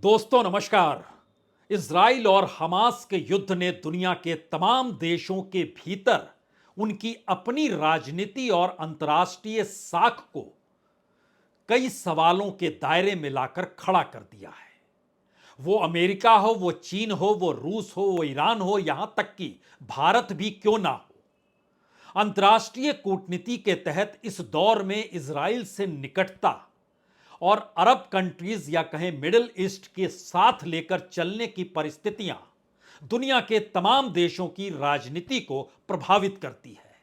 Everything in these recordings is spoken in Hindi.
दोस्तों नमस्कार। इजराइल और हमास के युद्ध ने दुनिया के तमाम देशों के भीतर उनकी अपनी राजनीति और अंतर्राष्ट्रीय साख को कई सवालों के दायरे में लाकर खड़ा कर दिया है। वो अमेरिका हो, वो चीन हो, वो रूस हो, वो ईरान हो, यहां तक कि भारत भी क्यों ना हो। अंतर्राष्ट्रीय कूटनीति के तहत इस दौर में इजराइल से निकटता और अरब कंट्रीज या कहें मिडिल ईस्ट के साथ लेकर चलने की परिस्थितियां दुनिया के तमाम देशों की राजनीति को प्रभावित करती है।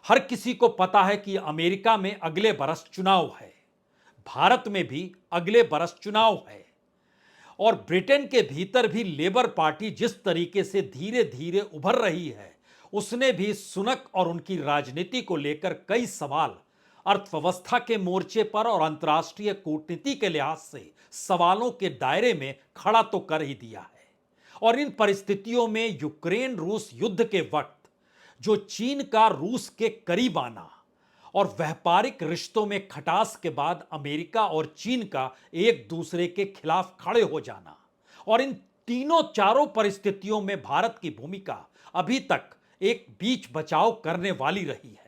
हर किसी को पता है कि अमेरिका में अगले बरस चुनाव है, भारत में भी अगले बरस चुनाव है और ब्रिटेन के भीतर भी लेबर पार्टी जिस तरीके से धीरे धीरे उभर रही है, उसने भी सुनक और उनकी राजनीति को लेकर कई सवाल अर्थव्यवस्था के मोर्चे पर और अंतर्राष्ट्रीय कूटनीति के लिहाज से सवालों के दायरे में खड़ा तो कर ही दिया है। और इन परिस्थितियों में यूक्रेन रूस युद्ध के वक्त जो चीन का रूस के करीब आना और व्यापारिक रिश्तों में खटास के बाद अमेरिका और चीन का एक दूसरे के खिलाफ खड़े हो जाना और इन तीनों चारों परिस्थितियों में भारत की भूमिका अभी तक एक बीच बचाव करने वाली रही है।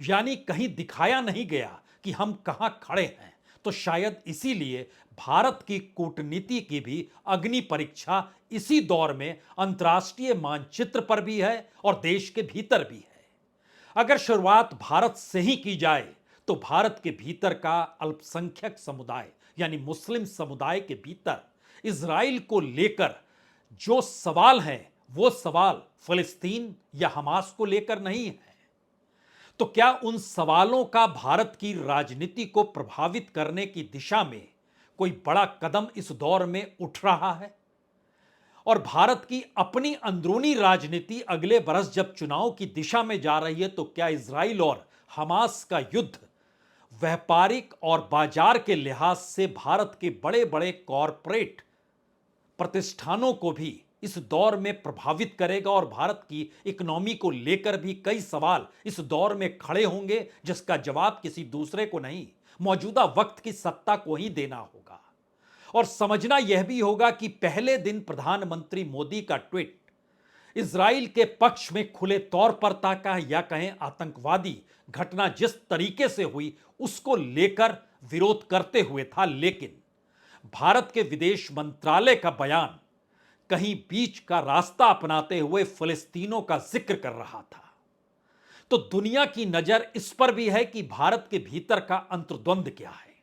यानी कहीं दिखाया नहीं गया कि हम कहां खड़े हैं। तो शायद इसीलिए भारत की कूटनीति की भी अग्नि परीक्षा इसी दौर में अंतर्राष्ट्रीय मानचित्र पर भी है और देश के भीतर भी है। अगर शुरुआत भारत से ही की जाए तो भारत के भीतर का अल्पसंख्यक समुदाय यानी मुस्लिम समुदाय के भीतर इजराइल को लेकर जो सवाल हैं वो सवाल फिलिस्तीन या हमास को लेकर नहीं है। तो क्या उन सवालों का भारत की राजनीति को प्रभावित करने की दिशा में कोई बड़ा कदम इस दौर में उठ रहा है? और भारत की अपनी अंदरूनी राजनीति अगले बरस जब चुनाव की दिशा में जा रही है तो क्या इजराइल और हमास का युद्ध व्यापारिक और बाजार के लिहाज से भारत के बड़े बड़े कॉरपोरेट प्रतिष्ठानों को भी इस दौर में प्रभावित करेगा और भारत की इकोनॉमी को लेकर भी कई सवाल इस दौर में खड़े होंगे जिसका जवाब किसी दूसरे को नहीं, मौजूदा वक्त की सत्ता को ही देना होगा। और समझना यह भी होगा कि पहले दिन प्रधानमंत्री मोदी का ट्वीट इजराइल के पक्ष में खुले तौर पर था या कहें आतंकवादी घटना जिस तरीके से हुई उसको लेकर विरोध करते हुए था, लेकिन भारत के विदेश मंत्रालय का बयान कहीं बीच का रास्ता अपनाते हुए फिलिस्तीनों का जिक्र कर रहा था। तो दुनिया की नजर इस पर भी है कि भारत के भीतर का अंतर्द्वंद क्या है,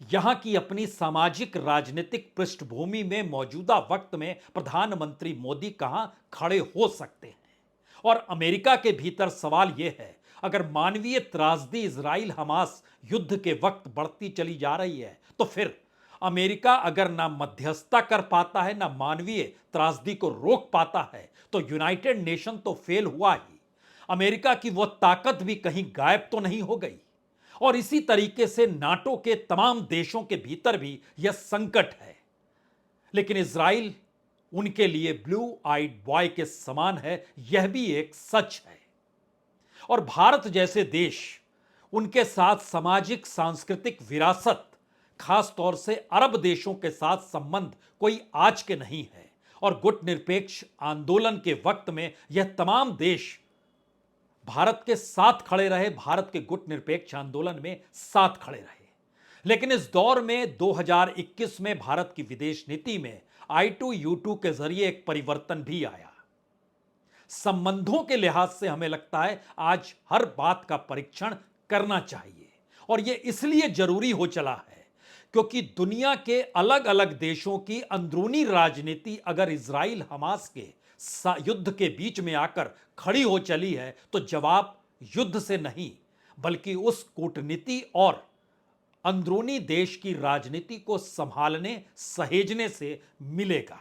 यहां की अपनी सामाजिक राजनीतिक पृष्ठभूमि में मौजूदा वक्त में प्रधानमंत्री मोदी कहां खड़े हो सकते हैं। और अमेरिका के भीतर सवाल यह है, अगर मानवीय त्रासदी इजराइल हमास युद्ध के वक्त बढ़ती चली जा रही है तो फिर अमेरिका अगर ना मध्यस्थता कर पाता है ना मानवीय त्रासदी को रोक पाता है तो यूनाइटेड नेशन तो फेल हुआ ही, अमेरिका की वह ताकत भी कहीं गायब तो नहीं हो गई। और इसी तरीके से नाटो के तमाम देशों के भीतर भी यह संकट है, लेकिन इजराइल उनके लिए ब्लू आइड बॉय के समान है, यह भी एक सच है। और भारत जैसे देश, उनके साथ सामाजिक सांस्कृतिक विरासत, खास तौर से अरब देशों के साथ संबंध कोई आज के नहीं है और गुट निरपेक्ष आंदोलन के वक्त में यह तमाम देश भारत के साथ खड़े रहे, भारत के गुट निरपेक्ष आंदोलन में साथ खड़े रहे। लेकिन इस दौर में 2021 में भारत की विदेश नीति में I2U2 के जरिए एक परिवर्तन भी आया। संबंधों के लिहाज से हमें लगता है आज हर बात का परीक्षण करना चाहिए और यह इसलिए जरूरी हो चला है क्योंकि दुनिया के अलग अलग देशों की अंदरूनी राजनीति अगर इजराइल हमास के युद्ध के बीच में आकर खड़ी हो चली है तो जवाब युद्ध से नहीं बल्कि उस कूटनीति और अंदरूनी देश की राजनीति को संभालने सहेजने से मिलेगा।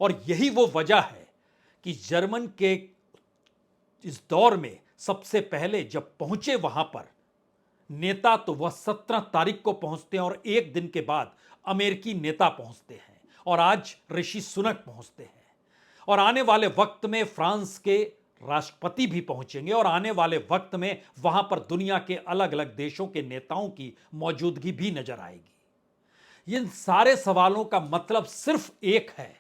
और यही वो वजह है कि जर्मन के इस दौर में सबसे पहले जब पहुंचे वहां पर नेता तो वह 17 तारीख को पहुंचते हैं और एक दिन के बाद अमेरिकी नेता पहुंचते हैं और आज ऋषि सुनक पहुंचते हैं और आने वाले वक्त में फ्रांस के राष्ट्रपति भी पहुंचेंगे और आने वाले वक्त में वहां पर दुनिया के अलग अलग देशों के नेताओं की मौजूदगी भी नजर आएगी। इन सारे सवालों का मतलब सिर्फ एक है।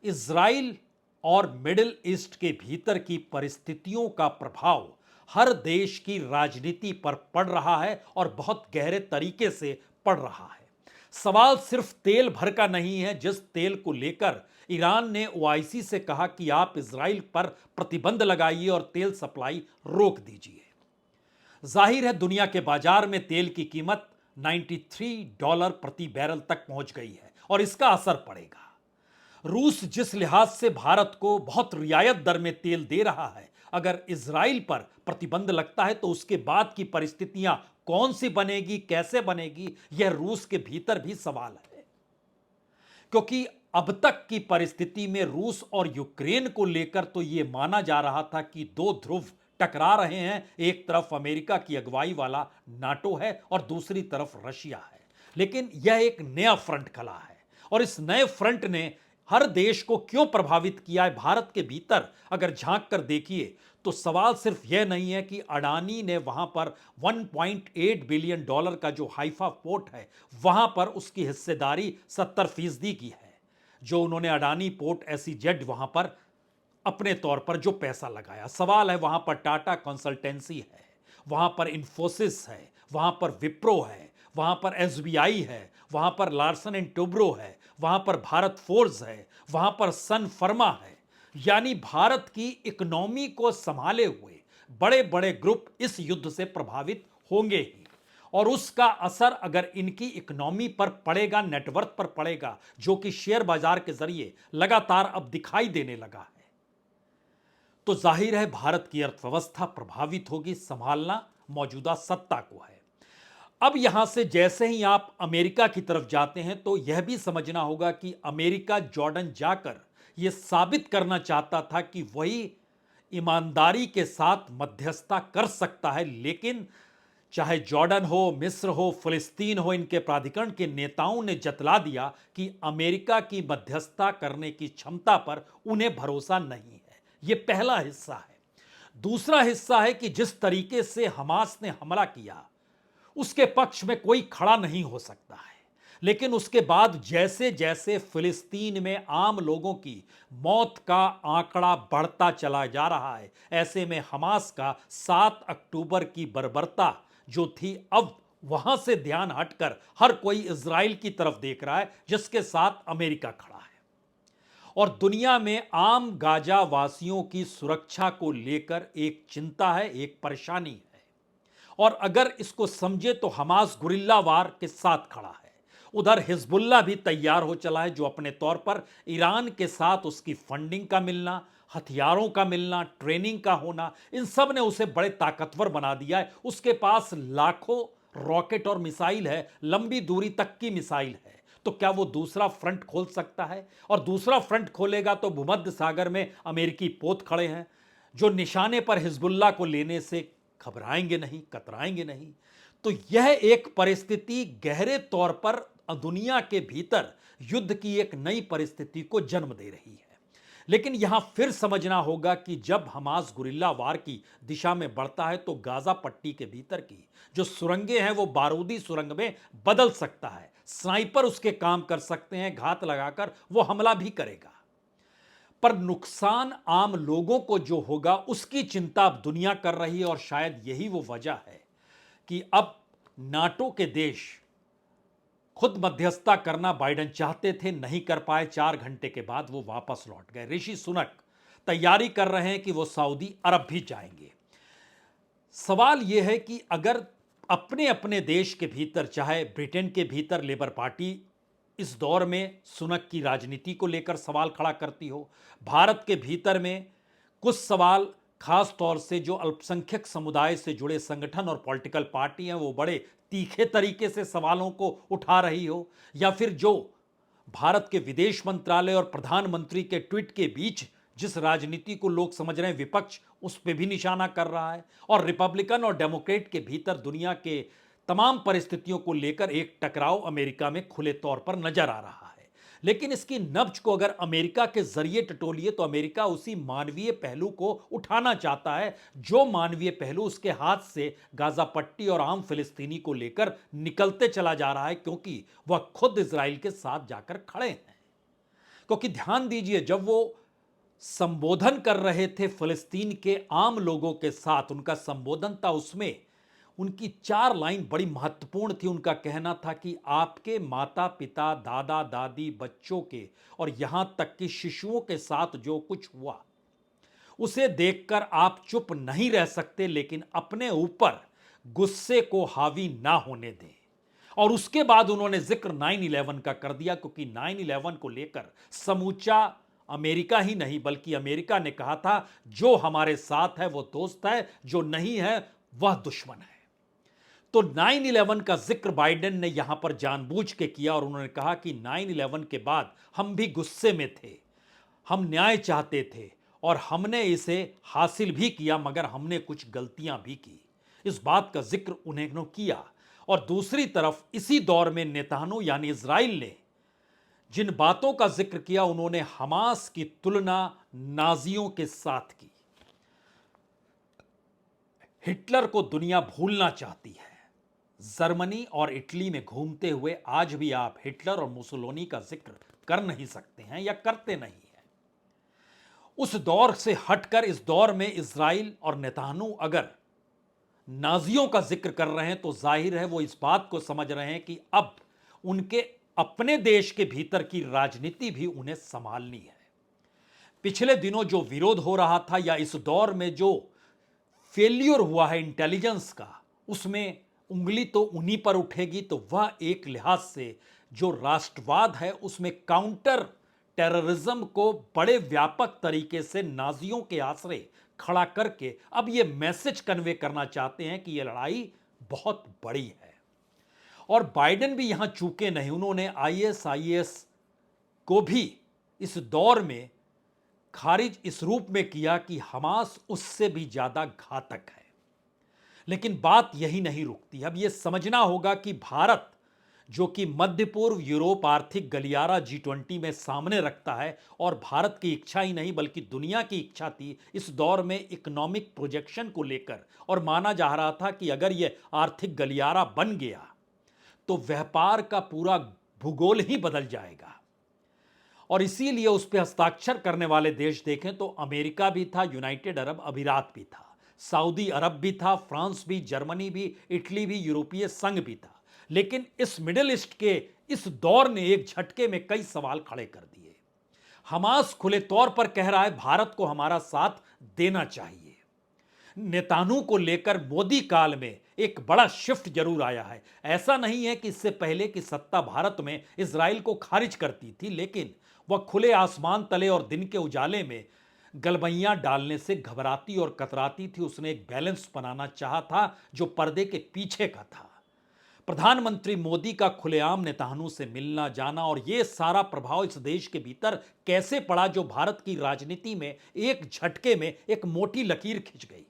इजराइल और मिडिल ईस्ट के भीतर की परिस्थितियों का प्रभाव हर देश की राजनीति पर पड़ रहा है और बहुत गहरे तरीके से पड़ रहा है। सवाल सिर्फ तेल भर का नहीं है, जिस तेल को लेकर ईरान ने ओआईसी से कहा कि आप इजराइल पर प्रतिबंध लगाइए और तेल सप्लाई रोक दीजिए। जाहिर है दुनिया के बाजार में तेल की कीमत $93 प्रति बैरल तक पहुंच गई है और इसका असर पड़ेगा। रूस जिस लिहाज से भारत को बहुत रियायत दर में तेल दे रहा है, अगर इजराइल पर प्रतिबंध लगता है तो उसके बाद की परिस्थितियां कौन सी बनेगी, कैसे बनेगी, यह रूस के भीतर भी सवाल है। क्योंकि अब तक की परिस्थिति में रूस और यूक्रेन को लेकर तो यह माना जा रहा था कि दो ध्रुव टकरा रहे हैं, एक तरफ अमेरिका की अगुवाई वाला नाटो है और दूसरी तरफ रशिया है। लेकिन यह एक नया फ्रंट खड़ा है और इस नए फ्रंट ने हर देश को क्यों प्रभावित किया है। भारत के भीतर अगर झांक कर देखिए तो सवाल सिर्फ यह नहीं है कि अडानी ने वहां पर $1.8 बिलियन का जो हाइफा पोर्ट है वहां पर उसकी हिस्सेदारी 70% की है, जो उन्होंने अडानी पोर्ट एसईजेड वहां पर अपने तौर पर जो पैसा लगाया। सवाल है वहां पर टाटा कंसल्टेंसी है, वहां पर इन्फोसिस है, वहां पर विप्रो है, वहां पर एसबीआई है, वहां पर लार्सन एंड टोब्रो है, वहां पर भारत फोर्ज है, वहां पर सन फर्मा है। यानी भारत की इकोनॉमी को संभाले हुए बड़े बड़े ग्रुप इस युद्ध से प्रभावित होंगे ही, और उसका असर अगर इनकी इकोनॉमी पर पड़ेगा, नेटवर्थ पर पड़ेगा, जो कि शेयर बाजार के जरिए लगातार अब दिखाई देने लगा है, तो जाहिर है भारत की अर्थव्यवस्था प्रभावित होगी। संभालना मौजूदा सत्ता को है। अब यहां से जैसे ही आप अमेरिका की तरफ जाते हैं तो यह भी समझना होगा कि अमेरिका जॉर्डन जाकर यह साबित करना चाहता था कि वही ईमानदारी के साथ मध्यस्थता कर सकता है। लेकिन चाहे जॉर्डन हो, मिस्र हो, फिलिस्तीन हो, इनके प्राधिकरण के नेताओं ने जतला दिया कि अमेरिका की मध्यस्थता करने की क्षमता पर उन्हें भरोसा नहीं है। यह पहला हिस्सा है। दूसरा हिस्सा है कि जिस तरीके से हमास ने हमला किया उसके पक्ष में कोई खड़ा नहीं हो सकता है। लेकिन उसके बाद जैसे जैसे फिलिस्तीन में आम लोगों की मौत का आंकड़ा बढ़ता चला जा रहा है, ऐसे में हमास का 7 अक्टूबर की बर्बरता जो थी, अब वहां से ध्यान हटकर हर कोई इजराइल की तरफ देख रहा है, जिसके साथ अमेरिका खड़ा है। और दुनिया में आम गाजा वासियों की सुरक्षा को लेकर एक चिंता है, एक परेशानी है। और अगर इसको समझे तो हमास गुरिल्ला वार के साथ खड़ा है। उधर हिजबुल्ला भी तैयार हो चला है, जो अपने तौर पर ईरान के साथ उसकी फंडिंग का मिलना, हथियारों का मिलना, ट्रेनिंग का होना, इन सब ने उसे बड़े ताकतवर बना दिया है। उसके पास लाखों रॉकेट और मिसाइल है, लंबी दूरी तक की मिसाइल है। तो क्या वो दूसरा फ्रंट खोल सकता है? और दूसरा फ्रंट खोलेगा तो भूमध्य सागर में अमेरिकी पोत खड़े हैं, जो निशाने पर हिजबुल्ला को लेने से घबराएंगे नहीं, कतराएंगे नहीं। तो यह एक परिस्थिति गहरे तौर पर दुनिया के भीतर युद्ध की एक नई परिस्थिति को जन्म दे रही है। लेकिन यहां फिर समझना होगा कि जब हमास गुरिल्ला वार की दिशा में बढ़ता है तो गाजा पट्टी के भीतर की जो सुरंगें हैं वो बारूदी सुरंग में बदल सकता है। स्नाइपर उसके काम कर सकते हैं, घात लगाकर वो हमला भी करेगा। पर नुकसान आम लोगों को जो होगा उसकी चिंता अब दुनिया कर रही है। और शायद यही वो वजह है कि अब नाटो के देश खुद मध्यस्थता करना बाइडेन चाहते थे, नहीं कर पाए। 4 घंटे के बाद वो वापस लौट गए। ऋषि सुनक तैयारी कर रहे हैं कि वो सऊदी अरब भी जाएंगे। सवाल यह है कि अगर अपने अपने देश के भीतर, चाहे ब्रिटेन के भीतर लेबर पार्टी इस दौर में सुनक की राजनीति को लेकर सवाल खड़ा करती हो, भारत के भीतर में कुछ सवाल खास तौर से जो अल्पसंख्यक समुदाय से जुड़े संगठन और पॉलिटिकल पार्टी हैं वो बड़े तीखे तरीके से सवालों को उठा रही हो, या फिर जो भारत के विदेश मंत्रालय और प्रधानमंत्री के ट्वीट के बीच जिस राजनीति को लोग समझ रहे हैं विपक्ष, उस पर भी निशाना कर रहा है। और रिपब्लिकन और डेमोक्रेट के भीतर दुनिया के तमाम परिस्थितियों को लेकर एक टकराव अमेरिका में खुले तौर पर नजर आ रहा है। लेकिन इसकी नब्ज को अगर अमेरिका के जरिए टटोलिए तो अमेरिका उसी मानवीय पहलू को उठाना चाहता है जो मानवीय पहलू उसके हाथ से गाजा पट्टी और आम फिलिस्तीनी को लेकर निकलते चला जा रहा है, क्योंकि वह खुद इजराइल के साथ जाकर खड़े हैं। क्योंकि ध्यान दीजिए, जब वो संबोधन कर रहे थे फिलिस्तीन के आम लोगों के साथ, उनका संबोधन था, उसमें उनकी 4 लाइन बड़ी महत्वपूर्ण थी। उनका कहना था कि आपके माता पिता, दादा दादी, बच्चों के और यहां तक कि शिशुओं के साथ जो कुछ हुआ उसे देखकर आप चुप नहीं रह सकते, लेकिन अपने ऊपर गुस्से को हावी ना होने दें। और उसके बाद उन्होंने जिक्र 9/11 का कर दिया, क्योंकि 9/11 को लेकर समूचा अमेरिका ही नहीं बल्कि अमेरिका ने कहा था जो हमारे साथ है वो दोस्त है, जो नहीं है वह दुश्मन है। तो 9/11 का जिक्र बाइडेन ने यहां पर जानबूझ के किया और उन्होंने कहा कि 9/11 के बाद हम भी गुस्से में थे, हम न्याय चाहते थे और हमने इसे हासिल भी किया, मगर हमने कुछ गलतियां भी की। इस बात का जिक्र उन्होंने किया। और दूसरी तरफ इसी दौर में नेतान्याहू यानी इजराइल ने जिन बातों का जिक्र किया, उन्होंने हमास की तुलना नाजियों के साथ की। हिटलर को दुनिया भूलना चाहती है। जर्मनी और इटली में घूमते हुए आज भी आप हिटलर और मुसोलिनी का जिक्र कर नहीं सकते हैं या करते नहीं हैं। उस दौर से हटकर इस दौर में इजराइल और नेतान्याहू अगर नाजियों का जिक्र कर रहे हैं तो जाहिर है वो इस बात को समझ रहे हैं कि अब उनके अपने देश के भीतर की राजनीति भी उन्हें संभालनी है। पिछले दिनों जो विरोध हो रहा था या इस दौर में जो फेल्योर हुआ है इंटेलिजेंस का, उसमें उंगली तो उन्हीं पर उठेगी। तो वह एक लिहाज से जो राष्ट्रवाद है उसमें काउंटर टेररिज्म को बड़े व्यापक तरीके से नाजियों के आश्रय खड़ा करके अब यह मैसेज कन्वे करना चाहते हैं कि यह लड़ाई बहुत बड़ी है। और बाइडेन भी यहां चूके नहीं, उन्होंने आईएसआईएस को भी इस दौर में खारिज इस रूप में किया कि हमास उससे भी ज्यादा घातक है। लेकिन बात यही नहीं रुकती। अब यह समझना होगा कि भारत जो कि मध्य पूर्व यूरोप आर्थिक गलियारा G20 में सामने रखता है, और भारत की इच्छा ही नहीं बल्कि दुनिया की इच्छा थी इस दौर में इकोनॉमिक प्रोजेक्शन को लेकर, और माना जा रहा था कि अगर यह आर्थिक गलियारा बन गया तो व्यापार का पूरा भूगोल ही बदल जाएगा। और इसीलिए उस पर हस्ताक्षर करने वाले देश देखें तो अमेरिका भी था, यूनाइटेड अरब अमीरात भी था, सऊदी अरब भी था, फ्रांस भी, जर्मनी भी, इटली भी, यूरोपीय संघ भी था। लेकिन इस मिडिल ईस्ट के इस दौर ने एक झटके में कई सवाल खड़े कर दिए। हमास खुले तौर पर कह रहा है भारत को हमारा साथ देना चाहिए। नेतान्याहू को लेकर मोदी काल में एक बड़ा शिफ्ट जरूर आया है। ऐसा नहीं है कि इससे पहले की सत्ता भारत में इजराइल को खारिज करती थी, लेकिन वह खुले आसमान तले और दिन के उजाले में गलबैयां डालने से घबराती और कतराती थी। उसने एक बैलेंस बनाना चाहा था जो पर्दे के पीछे का था। प्रधानमंत्री मोदी का खुलेआम नेतान्याहू से मिलना जाना और यह सारा प्रभाव इस देश के भीतर कैसे पड़ा, जो भारत की राजनीति में एक झटके में एक मोटी लकीर खिंच गई।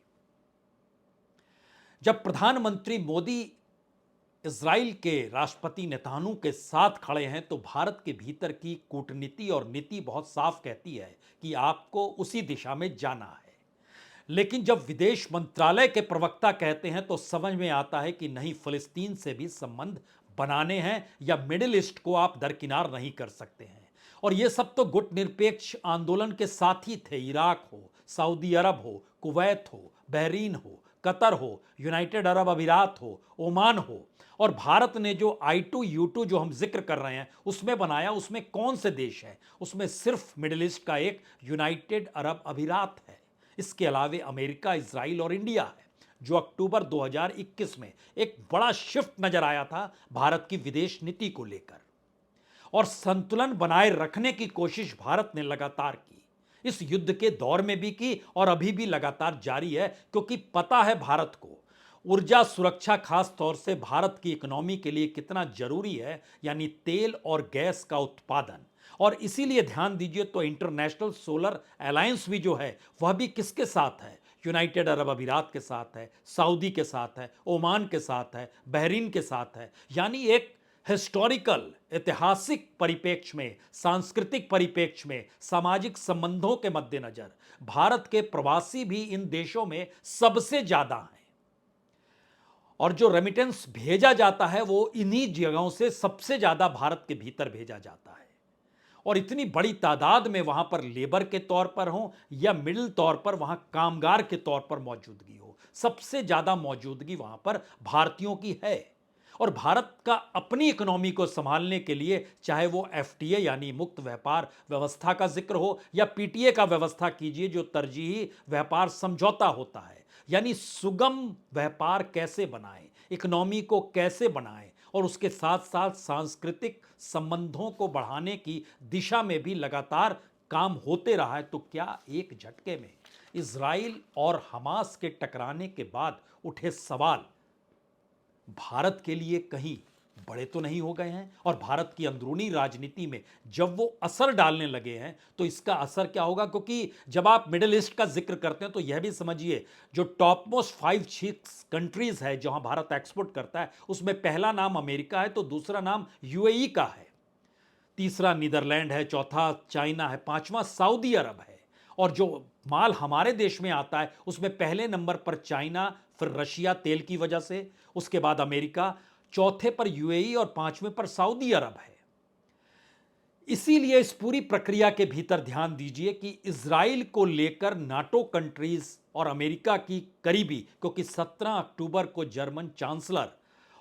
जब प्रधानमंत्री मोदी इजराइल के राष्ट्रपति नेतान्याहू के साथ खड़े हैं तो भारत के भीतर की कूटनीति और नीति बहुत साफ कहती है कि आपको उसी दिशा में जाना है। लेकिन जब विदेश मंत्रालय के प्रवक्ता कहते हैं तो समझ में आता है कि नहीं, फिलिस्तीन से भी संबंध बनाने हैं या मिडिल ईस्ट को आप दरकिनार नहीं कर सकते हैं। और ये सब तो गुट निरपेक्ष आंदोलन के साथ ही थे। इराक हो, सऊदी अरब हो, कुवैत हो, बहरीन हो, कतर हो, यूनाइटेड अरब अमीरात हो, ओमान हो। और भारत ने जो I2U2 जो हम जिक्र कर रहे हैं उसमें बनाया, उसमें कौन से देश हैं? उसमें सिर्फ मिडिल ईस्ट का एक यूनाइटेड अरब अमीरात है। इसके अलावे अमेरिका, इजराइल और इंडिया है। जो अक्टूबर 2021 में एक बड़ा शिफ्ट नजर आया था भारत की विदेश नीति को लेकर, और संतुलन बनाए रखने की कोशिश भारत ने लगातार की, इस युद्ध के दौर में भी की और अभी भी लगातार जारी है। क्योंकि पता है भारत को ऊर्जा सुरक्षा खास तौर से भारत की इकोनॉमी के लिए कितना जरूरी है, यानी तेल और गैस का उत्पादन। और इसीलिए ध्यान दीजिए तो इंटरनेशनल सोलर अलायंस भी जो है वह भी किसके साथ है? यूनाइटेड अरब अमीरात के साथ है, सऊदी के साथ है, ओमान के साथ है, बहरीन के साथ है। यानी एक हिस्टोरिकल ऐतिहासिक परिप्रेक्ष्य में, सांस्कृतिक परिप्रेक्ष्य में, सामाजिक संबंधों के मद्देनजर भारत के प्रवासी भी इन देशों में सबसे ज्यादा हैं और जो रेमिटेंस भेजा जाता है वो इन्हीं जगहों से सबसे ज्यादा भारत के भीतर भेजा जाता है और इतनी बड़ी तादाद में वहां पर लेबर के तौर पर हो या मिडिल तौर पर वहां कामगार के तौर पर मौजूदगी हो, सबसे ज्यादा मौजूदगी वहां पर भारतीयों की है। और भारत का अपनी इकोनॉमी को संभालने के लिए चाहे वो एफटीए यानी मुक्त व्यापार व्यवस्था का जिक्र हो या पीटीए का व्यवस्था कीजिए जो तरजीही व्यापार समझौता होता है, यानी सुगम व्यापार कैसे बनाएं, इकोनॉमी को कैसे बनाएं और उसके साथ साथ सांस्कृतिक संबंधों को बढ़ाने की दिशा में भी लगातार काम होते रहा है। तो क्या एक झटके में इजराइल और हमास के टकराने के बाद उठे सवाल भारत के लिए कहीं बड़े तो नहीं हो गए हैं और भारत की अंदरूनी राजनीति में जब वो असर डालने लगे हैं तो इसका असर क्या होगा? क्योंकि जब आप मिडिल ईस्ट का जिक्र करते हैं तो यह भी समझिए जो टॉप मोस्ट 5-6 कंट्रीज है जहां भारत एक्सपोर्ट करता है उसमें पहला नाम अमेरिका है, तो दूसरा नाम यूएई का है, तीसरा नीदरलैंड है, चौथा चाइना है, पांचवा सऊदी अरब है। और जो माल हमारे देश में आता है उसमें पहले नंबर पर चाइना, फिर रशिया तेल की वजह से, उसके बाद अमेरिका, चौथे पर यूएई और पांचवें पर सऊदी अरब है। इसीलिए इस पूरी प्रक्रिया के भीतर ध्यान दीजिए कि इजराइल को लेकर नाटो कंट्रीज और अमेरिका की करीबी, क्योंकि 17 अक्टूबर को जर्मन चांसलर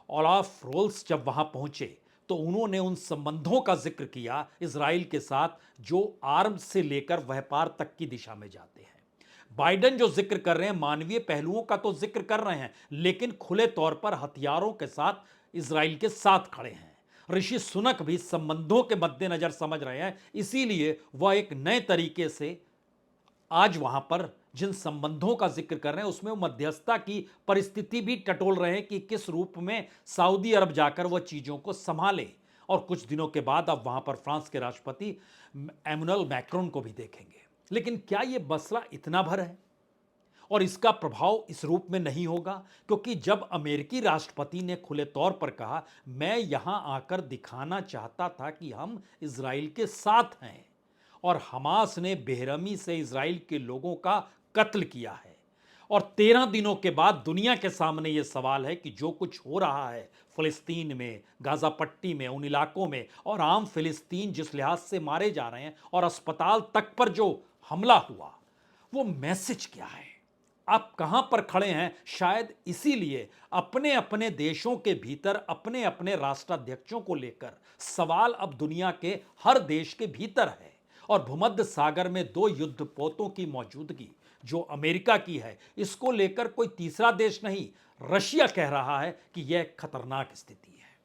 ओलाफ रोल्स जब वहां पहुंचे तो उन्होंने उन संबंधों का जिक्र किया इजराइल के साथ जो आर्म्स से लेकर व्यापार तक की दिशा में जाते हैं। बाइडेन जो जिक्र कर रहे हैं मानवीय पहलुओं का तो जिक्र कर रहे हैं लेकिन खुले तौर पर हथियारों के साथ इजराइल के साथ खड़े हैं। ऋषि सुनक भी संबंधों के मद्देनजर समझ रहे हैं, इसीलिए वह एक नए तरीके से आज वहां पर जिन संबंधों का जिक्र कर रहे हैं उसमें वो मध्यस्थता की परिस्थिति भी टटोल रहे हैं कि किस रूप में सऊदी अरब जाकर वह चीजों को संभाले। और कुछ दिनों के बाद अब वहां पर फ्रांस के राष्ट्रपति एमुनुएल मैक्रोन को भी देखेंगे। लेकिन क्या यह मसला इतना भर है और इसका प्रभाव इस रूप में नहीं होगा? क्योंकि जब अमेरिकी राष्ट्रपति ने खुले तौर पर कहा मैं यहां आकर दिखाना चाहता था कि हम इजराइल के साथ हैं और हमास ने बेरहमी से इजराइल के लोगों का कत्ल किया है और 13 दिनों के बाद दुनिया के सामने यह सवाल है कि जो कुछ हो रहा है फिलिस्तीन में, गाजा पट्टी में, उन इलाकों में और आम फिलिस्तीन जिस लिहाज से मारे जा रहे हैं और अस्पताल तक पर जो हमला हुआ वो मैसेज क्या है? आप कहां पर खड़े हैं? शायद इसीलिए अपने अपने देशों के भीतर अपने अपने राष्ट्राध्यक्षों को लेकर सवाल अब दुनिया के हर देश के भीतर है और भूमध्य सागर में 2 युद्धपोतों की मौजूदगी जो अमेरिका की है इसको लेकर कोई तीसरा देश नहीं, रशिया कह रहा है कि यह खतरनाक स्थिति है।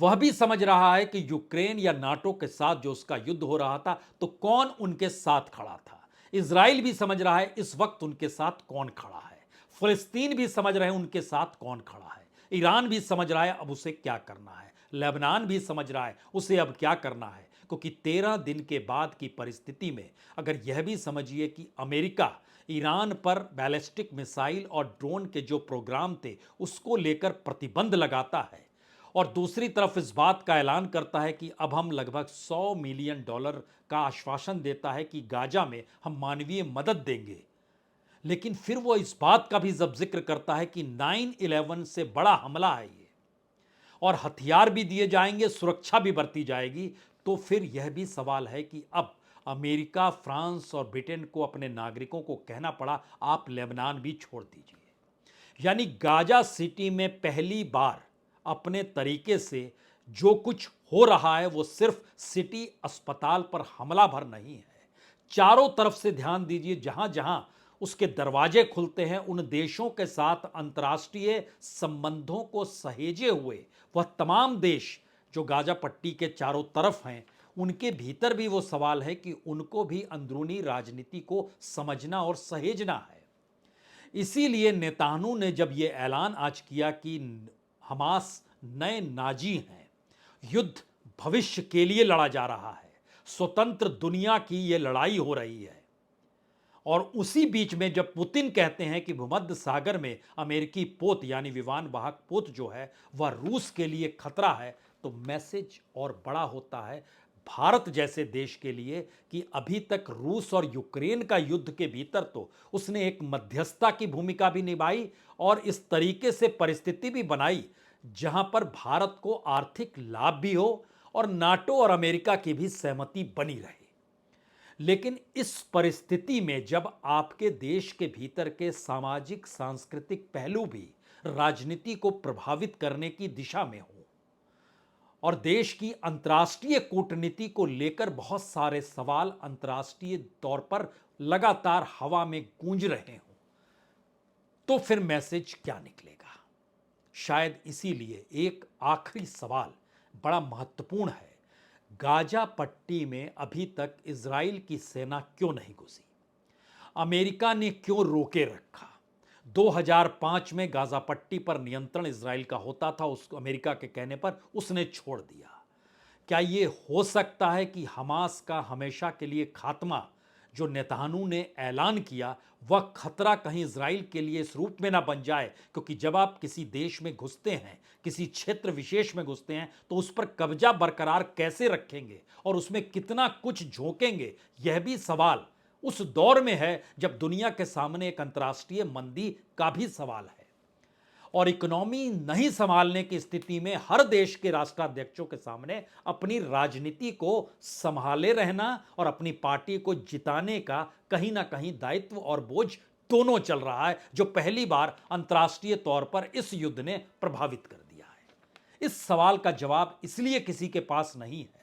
वह भी समझ रहा है कि यूक्रेन या नाटो के साथ जो उसका युद्ध हो रहा था तो कौन उनके साथ खड़ा था। इजराइल भी समझ रहा है इस वक्त उनके साथ कौन खड़ा है। फिलिस्तीन भी समझ रहे हैं उनके साथ कौन खड़ा है। ईरान भी समझ रहा है अब उसे क्या करना है। लेबनान भी समझ रहा है उसे अब क्या करना है। क्योंकि 13 दिन के बाद की परिस्थिति में अगर यह भी समझिए कि अमेरिका ईरान पर बैलिस्टिक मिसाइल और ड्रोन के जो प्रोग्राम थे उसको लेकर प्रतिबंध लगाता है और दूसरी तरफ इस बात का ऐलान करता है कि अब हम लगभग $100 मिलियन का आश्वासन देता है कि गाजा में हम मानवीय मदद देंगे, लेकिन फिर वो इस बात का भी जब जिक्र करता है कि 9/11 से बड़ा हमला है ये और हथियार भी दिए जाएंगे, सुरक्षा भी बरती जाएगी, तो फिर यह भी सवाल है कि अब अमेरिका, फ्रांस और ब्रिटेन को अपने नागरिकों को कहना पड़ा आप लेबनान भी छोड़ दीजिए। यानी गाजा सिटी में पहली बार अपने तरीके से जो कुछ हो रहा है वो सिर्फ सिटी अस्पताल पर हमला भर नहीं है, चारों तरफ से ध्यान दीजिए जहां जहां उसके दरवाजे खुलते हैं उन देशों के साथ अंतर्राष्ट्रीय संबंधों को सहेजे हुए वह तमाम देश जो गाजा पट्टी के चारों तरफ हैं उनके भीतर भी वो सवाल है कि उनको भी अंदरूनी राजनीति को समझना और सहेजना है। इसीलिए नेतान्याहू ने जब ये ऐलान आज किया कि हमास नए नाजी हैं, युद्ध भविष्य के लिए लड़ा जा रहा है, स्वतंत्र दुनिया की ये लड़ाई हो रही है और उसी बीच में जब पुतिन कहते हैं कि भूमध्य सागर में अमेरिकी पोत यानी विमान वाहक पोत जो है वह रूस के लिए खतरा है, तो मैसेज और बड़ा होता है भारत जैसे देश के लिए कि अभी तक रूस और यूक्रेन का युद्ध के भीतर तो उसने एक मध्यस्थता की भूमिका भी निभाई और इस तरीके से परिस्थिति भी बनाई जहां पर भारत को आर्थिक लाभ भी हो और नाटो और अमेरिका की भी सहमति बनी रहे। लेकिन इस परिस्थिति में जब आपके देश के भीतर के सामाजिक सांस्कृतिक पहलू भी राजनीति को प्रभावित करने की दिशा में हो और देश की अंतर्राष्ट्रीय कूटनीति को लेकर बहुत सारे सवाल अंतर्राष्ट्रीय तौर पर लगातार हवा में गूंज रहे हों, तो फिर मैसेज क्या निकलेगा। शायद इसीलिए एक आखिरी सवाल बड़ा महत्वपूर्ण है, गाजा पट्टी में अभी तक इजराइल की सेना क्यों नहीं घुसी? अमेरिका ने क्यों रोके रखा? 2005 में गाजा पट्टी पर नियंत्रण इजराइल का होता था, उस अमेरिका के कहने पर उसने छोड़ दिया। क्या यह हो सकता है कि हमास का हमेशा के लिए खात्मा जो नेतन्याहू ने ऐलान किया वह खतरा कहीं इजराइल के लिए इस रूप में ना बन जाए? क्योंकि जब आप किसी देश में घुसते हैं, किसी क्षेत्र विशेष में घुसते हैं, तो उस पर कब्जा बरकरार कैसे रखेंगे और उसमें कितना कुछ झोंकेंगे, यह भी सवाल उस दौर में है जब दुनिया के सामने एक अंतर्राष्ट्रीय मंदी का भी सवाल है और इकोनॉमी नहीं संभालने की स्थिति में हर देश के राष्ट्राध्यक्षों के सामने अपनी राजनीति को संभाले रहना और अपनी पार्टी को जिताने का कहीं ना कहीं दायित्व और बोझ दोनों चल रहा है, जो पहली बार अंतर्राष्ट्रीय तौर पर इस युद्ध ने प्रभावित कर दिया है। इस सवाल का जवाब इसलिए किसी के पास नहीं है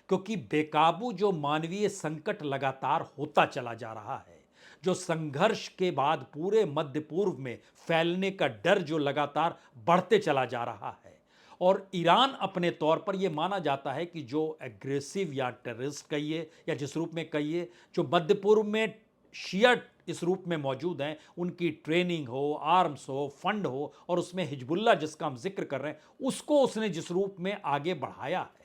क्योंकि बेकाबू जो मानवीय संकट लगातार होता चला जा रहा है, जो संघर्ष के बाद पूरे मध्य पूर्व में फैलने का डर जो लगातार बढ़ते चला जा रहा है, और ईरान अपने तौर पर यह माना जाता है कि जो एग्रेसिव या टेररिस्ट कहिए या जिस रूप में कहिए, जो मध्य पूर्व में शिया इस रूप में मौजूद हैं, उनकी ट्रेनिंग हो, आर्म्स हो, फंड हो, और उसमें हिजबुल्ला जिसका हम जिक्र कर रहे हैं, उसको उसने जिस रूप में आगे बढ़ाया है,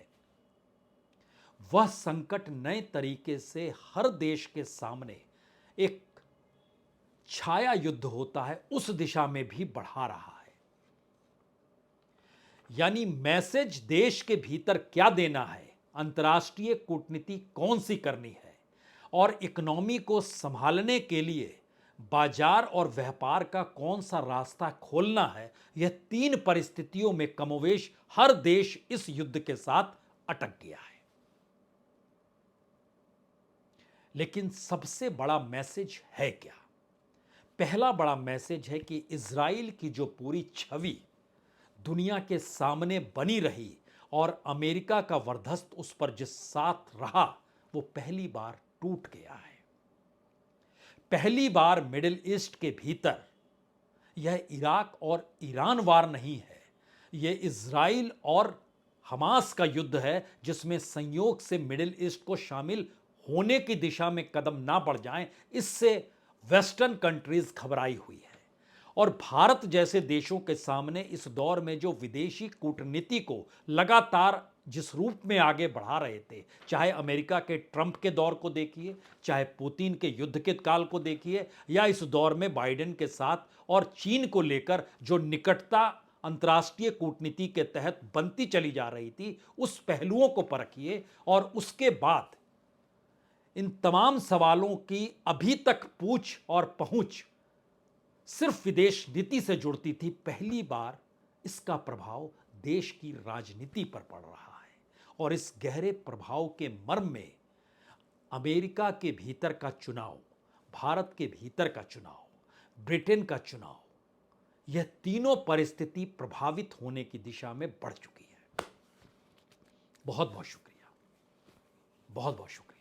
वह संकट नए तरीके से हर देश के सामने एक छाया युद्ध होता है उस दिशा में भी बढ़ा रहा है। यानी मैसेज देश के भीतर क्या देना है, अंतर्राष्ट्रीय कूटनीति कौन सी करनी है और इकोनॉमी को संभालने के लिए बाजार और व्यापार का कौन सा रास्ता खोलना है, यह तीन परिस्थितियों में कमोवेश हर देश इस युद्ध के साथ अटक गया है। लेकिन सबसे बड़ा मैसेज है क्या? पहला बड़ा मैसेज है कि इजराइल की जो पूरी छवि दुनिया के सामने बनी रही और अमेरिका का वर्चस्व उस पर जिस साथ रहा, वो पहली बार टूट गया है। पहली बार मिडिल ईस्ट के भीतर यह इराक और ईरान वार नहीं है, यह इजराइल और हमास का युद्ध है, जिसमें संयोग से मिडिल ईस्ट को शामिल होने की दिशा में कदम ना बढ़ जाएं, इससे वेस्टर्न कंट्रीज घबराई हुई है। और भारत जैसे देशों के सामने इस दौर में जो विदेशी कूटनीति को लगातार जिस रूप में आगे बढ़ा रहे थे, चाहे अमेरिका के ट्रंप के दौर को देखिए, चाहे पुतिन के युद्ध के काल को देखिए, या इस दौर में बाइडेन के साथ और चीन को लेकर जो निकटता अंतर्राष्ट्रीय कूटनीति के तहत बनती चली जा रही थी, उस पहलुओं को परखिए। और उसके बाद इन तमाम सवालों की अभी तक पूछ और पहुंच सिर्फ विदेश नीति से जुड़ती थी, पहली बार इसका प्रभाव देश की राजनीति पर पड़ रहा है। और इस गहरे प्रभाव के मर्म में अमेरिका के भीतर का चुनाव, भारत के भीतर का चुनाव, ब्रिटेन का चुनाव, यह तीनों परिस्थिति प्रभावित होने की दिशा में बढ़ चुकी है। बहुत बहुत शुक्रिया, बहुत बहुत शुक्रिया।